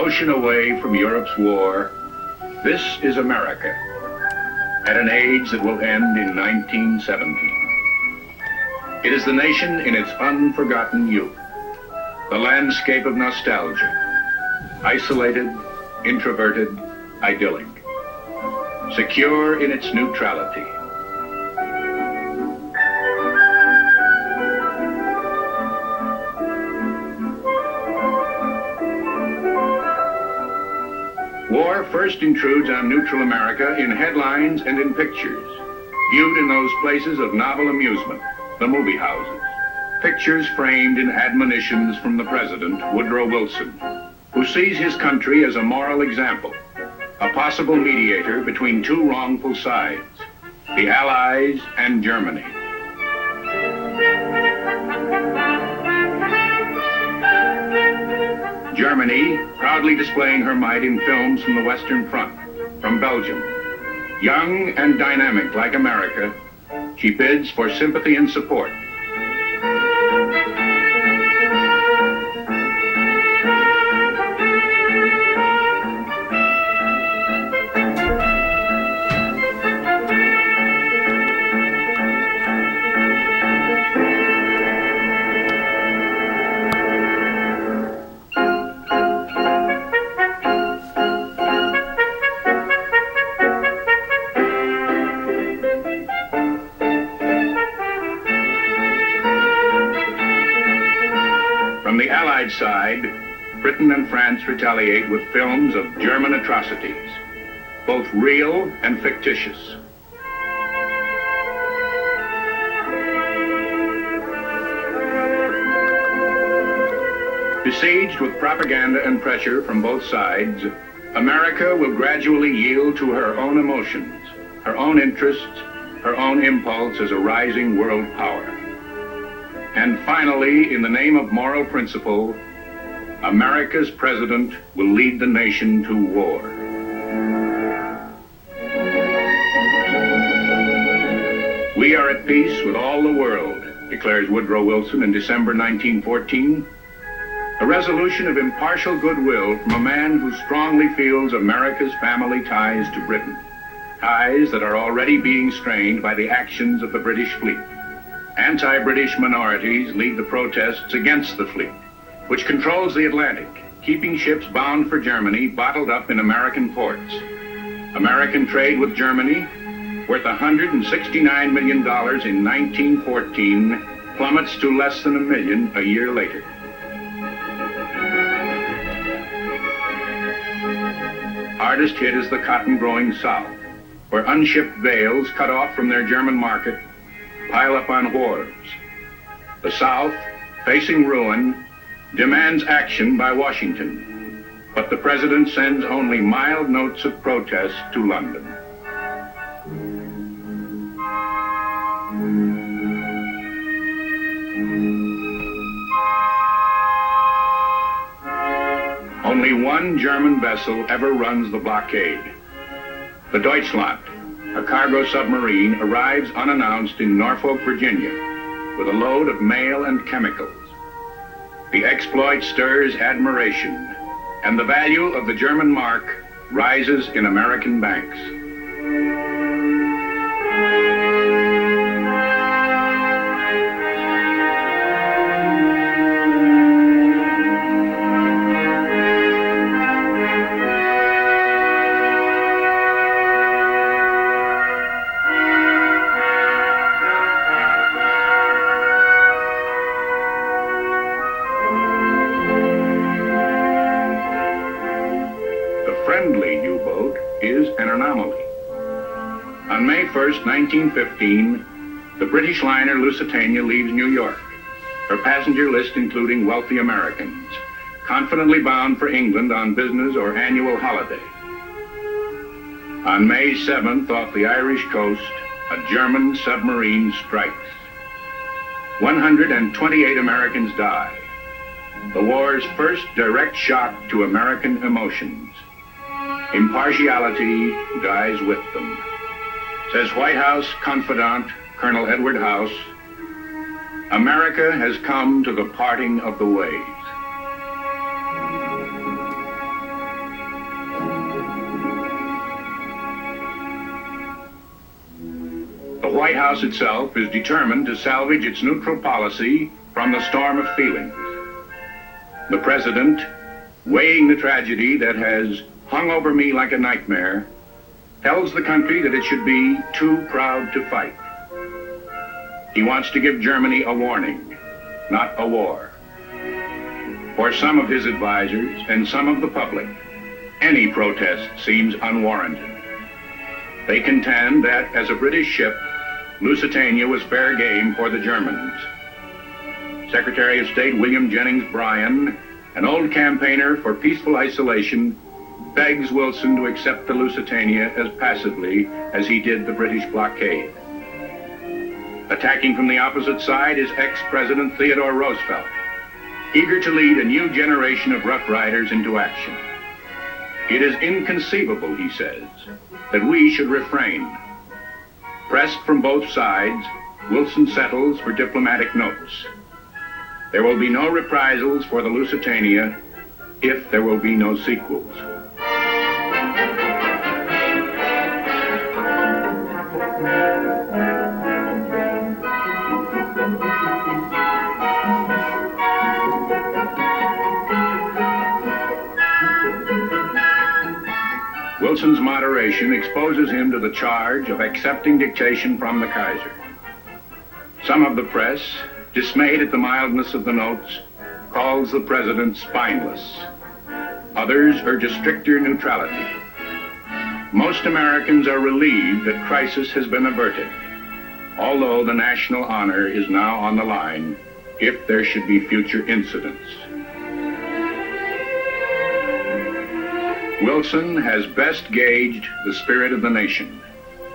ocean away from Europe's war, this is America, at an age that will end in 1917. It is the nation in its unforgotten youth, the landscape of nostalgia, isolated, introverted, idyllic, secure in its neutrality. War first intrudes on neutral America in headlines and in pictures, viewed in those places of novel amusement, the movie houses. Pictures framed in admonitions from the President, Woodrow Wilson, who sees his country as a moral example, a possible mediator between two wrongful sides, the Allies and Germany. Germany, proudly displaying her might in films from the Western Front, from Belgium. Young and dynamic like America, she bids for sympathy and support. From the Allied side, Britain and France retaliate with films of German atrocities, both real and fictitious. Besieged with propaganda and pressure from both sides, America will gradually yield to her own emotions, her own interests, her own impulse as a rising world power. And finally, in the name of moral principle, America's president will lead the nation to war. We are at peace with all the world, declares Woodrow Wilson in December 1914. A resolution of impartial goodwill from a man who strongly feels America's family ties to Britain, ties that are already being strained by the actions of the British fleet. Anti-British minorities lead the protests against the fleet, which controls the Atlantic, keeping ships bound for Germany bottled up in American ports. American trade with Germany, worth $169 million in 1914, plummets to less than $1 million a year later. Hardest hit is the cotton-growing South, where unshipped bales cut off from their German market pile up on wharves. The South, facing ruin, demands action by Washington, but the president sends only mild notes of protest to London. Only one German vessel ever runs the blockade. The Deutschland, a cargo submarine, arrives unannounced in Norfolk, Virginia, with a load of mail and chemicals. The exploit stirs admiration, and the value of the German mark rises in American banks. On May 1st, 1915, the British liner Lusitania leaves New York, her passenger list including wealthy Americans, confidently bound for England on business or annual holiday. On May 7th, off the Irish coast, a German submarine strikes. 128 Americans die. The war's first direct shock to American emotions. Impartiality dies with them. Says White House confidant Colonel Edward House, America has come to the parting of the ways. White House itself is determined to salvage its neutral policy from the storm of feelings. The President, weighing the tragedy that has hung over me like a nightmare, tells the country that it should be too proud to fight. He wants to give Germany a warning, not a war. For some of his advisors and some of the public, any protest seems unwarranted. They contend that as a British ship, Lusitania was fair game for the Germans. Secretary of State William Jennings Bryan, an old campaigner for peaceful isolation, begs Wilson to accept the Lusitania as passively as he did the British blockade. Attacking from the opposite side is ex-President Theodore Roosevelt, eager to lead a new generation of Rough Riders into action. It is inconceivable, he says, that we should refrain. Pressed from both sides, Wilson settles for diplomatic notes. There will be no reprisals for the Lusitania if there will be no sequels. Wilson's moderation exposes him to the charge of accepting dictation from the Kaiser. Some of the press, dismayed at the mildness of the notes, calls the president spineless. Others urge a stricter neutrality. Most Americans are relieved that crisis has been averted, although the national honor is now on the line if there should be future incidents. Wilson has best gauged the spirit of the nation.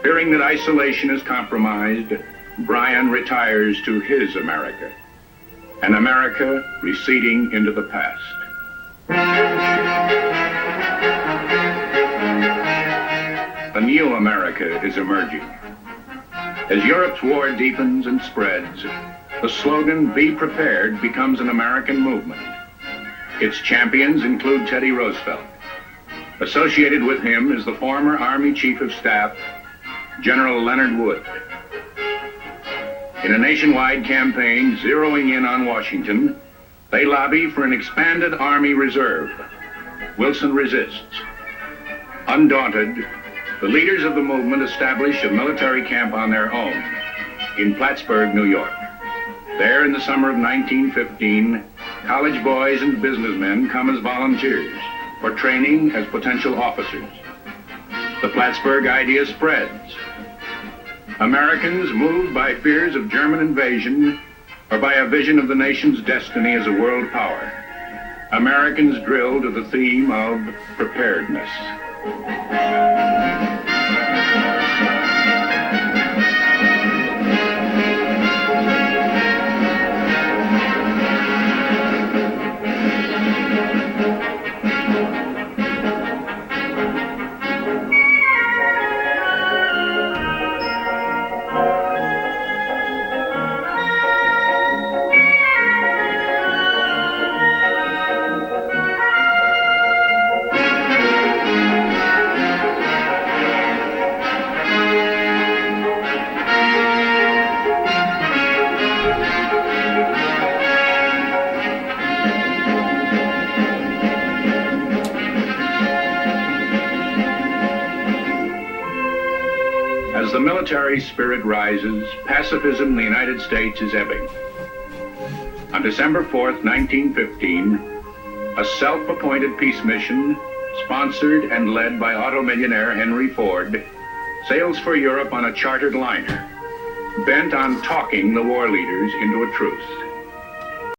Fearing that isolation is compromised, Bryan retires to his America, an America receding into the past. A new America is emerging. As Europe's war deepens and spreads, the slogan, "Be Prepared," becomes an American movement. Its champions include Teddy Roosevelt. Associated with him is the former Army Chief of Staff, General Leonard Wood. In a nationwide campaign zeroing in on Washington, they lobby for an expanded Army Reserve. Wilson resists. Undaunted, the leaders of the movement establish a military camp on their own in Plattsburgh, New York. There, in the summer of 1915, college boys and businessmen come as volunteers for training as potential officers. The Plattsburgh idea spreads. Americans, moved by fears of German invasion or by a vision of the nation's destiny as a world power, Americans drill to the theme of preparedness. As the military spirit rises, pacifism in the United States is ebbing. On December 4th, 1915, a self-appointed peace mission, sponsored and led by auto millionaire Henry Ford, sails for Europe on a chartered liner, bent on talking the war leaders into a truce.